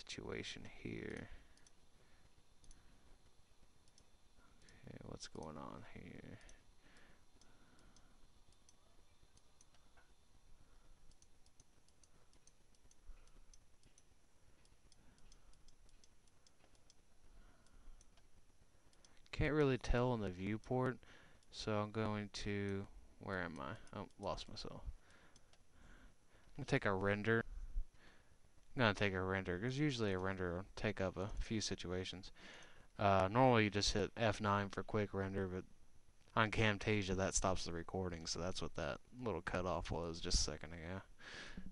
situation here. Okay, what's going on here? Can't really tell in the viewport, so I'm going to, where am I? Oh, lost myself. I'm gonna take a render. I'm gonna take a render, because usually a render will take up a few situations. Normally you just hit F9 for quick render, but on Camtasia that stops the recording, so that's what that little cutoff was just a second ago.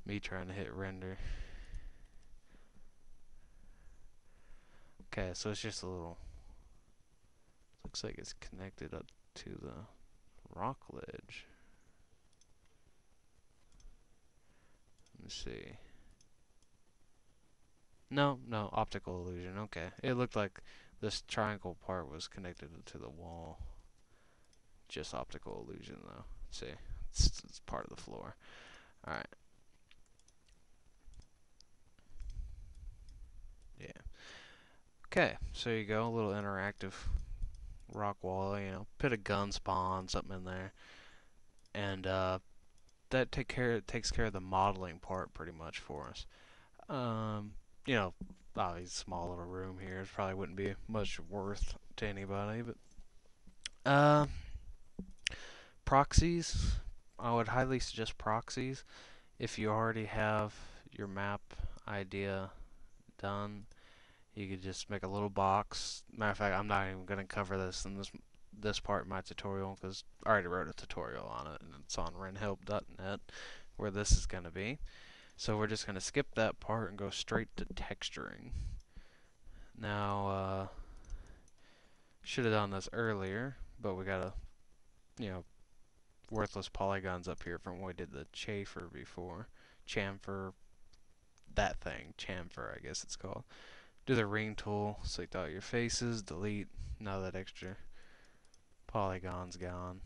Me trying to hit render. Okay, so it's just a little, looks like it's connected up to the rock ledge. Let me see. No, optical illusion. Okay. It looked like this triangle part was connected to the wall. Just optical illusion, though. Let's see. It's part of the floor. Alright. Yeah. Okay, so you go. A little interactive rock wall. You know, put a gun spawn, something in there. And that takes care of the modeling part pretty much for us. You know, obviously small little room here. It probably wouldn't be much worth to anybody, but uh, proxies. I would highly suggest proxies if you already have your map idea done. You could just make a little box. Matter of fact, I'm not even going to cover this in this part of my tutorial because I already wrote a tutorial on it and it's on renhelp.net where this is going to be. So we're just going to skip that part and go straight to texturing. Now, should have done this earlier, but we got worthless polygons up here from when we did the chamfer before. Chamfer, that thing, chamfer, I guess it's called. Do the ring tool, select out your faces, delete. Now that extra polygon's gone.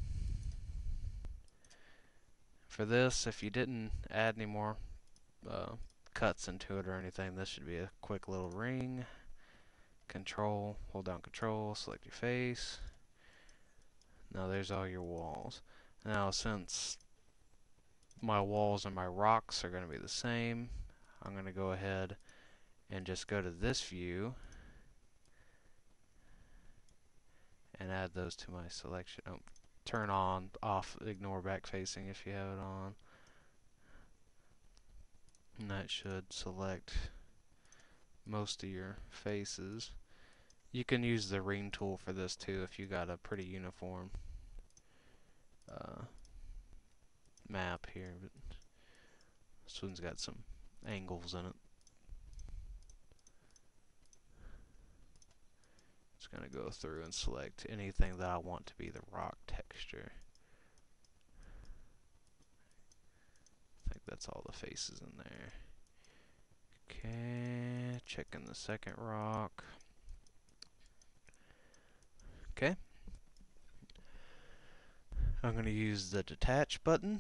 For this, if you didn't add any more cuts into it or anything, this should be a quick little ring. Control, hold down control, select your face. Now there's all your walls. Now since my walls and my rocks are going to be the same, I'm going to go ahead and just go to this view and add those to my selection. Oh, turn on, off, ignore back facing if you have it on. And that should select most of your faces. You can use the ring tool for this too if you got a pretty uniform map here, but this one's got some angles in it. Just gonna go through and select anything that I want to be the rock texture. I think that's all the faces in there. Okay, checking the second rock. Okay. I'm going to use the detach button.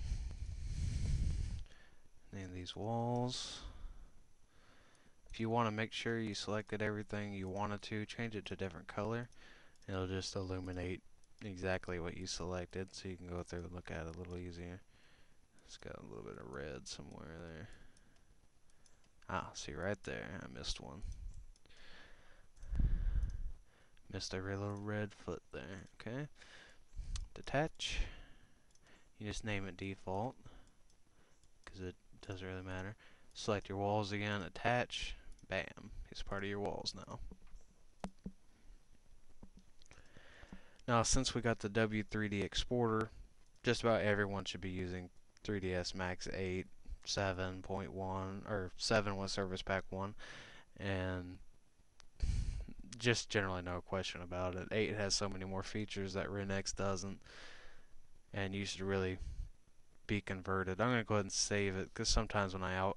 Name these walls. If you want to make sure you selected everything you wanted to, change it to a different color. It'll just illuminate exactly what you selected so you can go through and look at it a little easier. It's got a little bit of red somewhere there. Ah, see right there, I missed one. Missed a little red foot there, okay. Detach. You just name it default, because it doesn't really matter. Select your walls again, attach, bam, it's part of your walls now. Now since we got the W3D exporter, just about everyone should be using 3ds Max 8, 7.1, or 7 with Service Pack 1, and just generally no question about it. 8 has so many more features that RenX doesn't, and you should really be converted. I'm going to go ahead and save it, because sometimes when I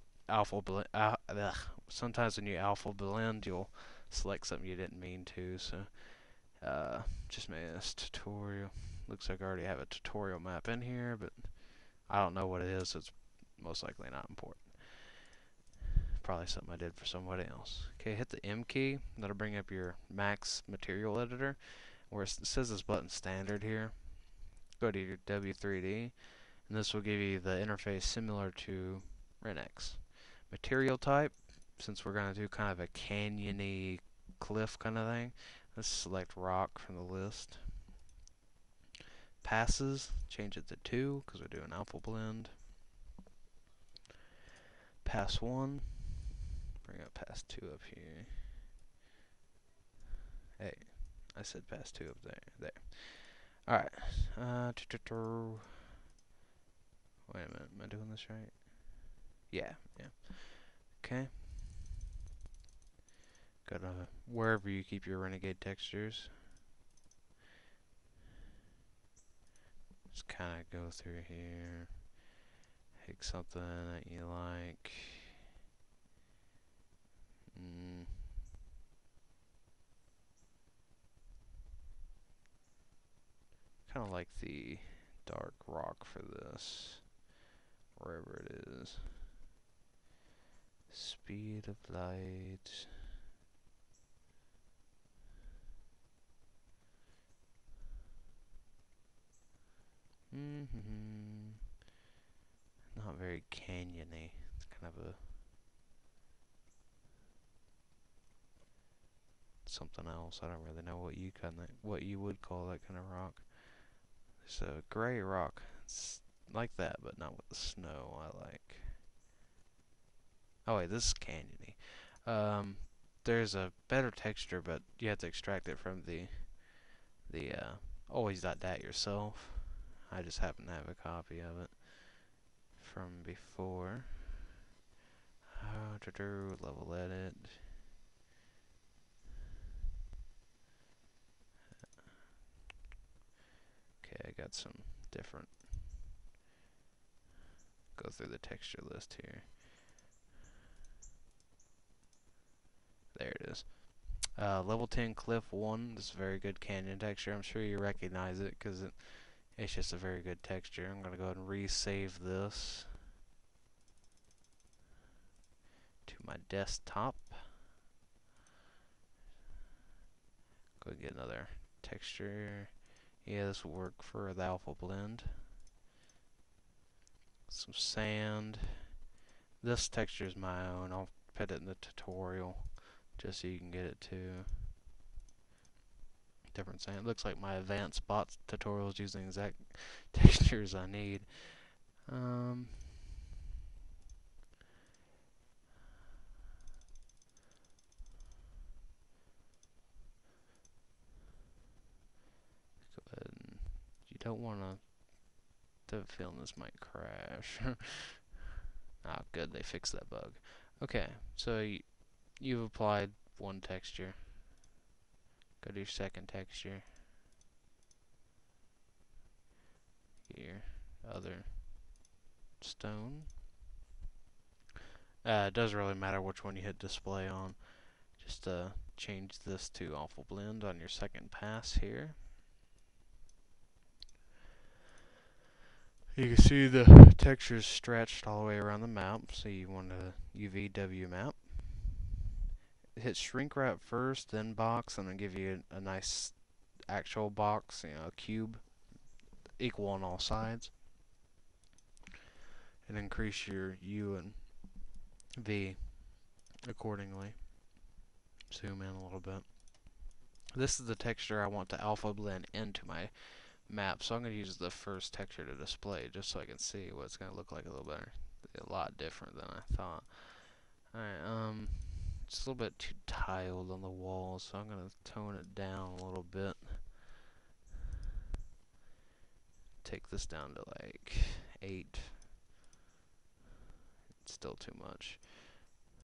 sometimes when you alpha blend, you'll select something you didn't mean to, so just made this tutorial. Looks like I already have a tutorial map in here, but I don't know what it is, so it's most likely not important. probably something I did for somebody else. Okay, hit the M key. That'll bring up your Max Material Editor, where it says this button standard here. Go to your W3D, and this will give you the interface similar to RenX. Material type, since we're going to do kind of a canyony cliff kind of thing, let's select rock from the list. Passes, change it to 2 because we're doing alpha blend. Pass 1, bring up pass 2 up here. Hey, I said pass 2 up there. There. Alright. Wait a minute, am I doing this right? Yeah. Okay. Go to wherever you keep your Renegade textures. Just kind of go through here. Pick something that you like. Kind of like the dark rock for this. Wherever it is. Speed of light. Not very canyony. It's kind of a something else. I don't really know what you would call that kind of rock. It's a gray rock. It's like that, but not with the snow. I like. Oh wait, this is canyony. There's a better texture, but you have to extract it from the always.dat yourself. I just happen to have a copy of it from before. Level edit. Okay, I got some different. Go through the texture list here. There it is. Level 10 Cliff 1. This is a very good canyon texture. I'm sure you recognize it because it's just a very good texture. I'm going to go ahead and resave this to my desktop. Go get another texture. Yeah, this will work for the alpha blend. Some sand. This texture is my own. I'll put it in the tutorial just so you can get it too. Different sand. It looks like my advanced bot tutorial is using the exact textures I need. Go ahead and you don't want to feeling this might crash. Ah, good, they fixed that bug. Okay, so you've applied one texture. Go to your second texture. Here, other stone. It doesn't really matter which one you hit display on. Just change this to alpha blend on your second pass here. You can see the textures stretched all the way around the map, so you want a UVW map. Hit shrink wrap first, then box, and then give you a nice actual box, a cube, equal on all sides. And increase your U and V accordingly. Zoom in a little bit. This is the texture I want to alpha blend into my map, so I'm going to use the first texture to display just so I can see what it's going to look like a little better. A lot different than I thought. Alright, it's a little bit too tiled on the walls, so I'm going to tone it down a little bit. Take this down to like 8. It's still too much.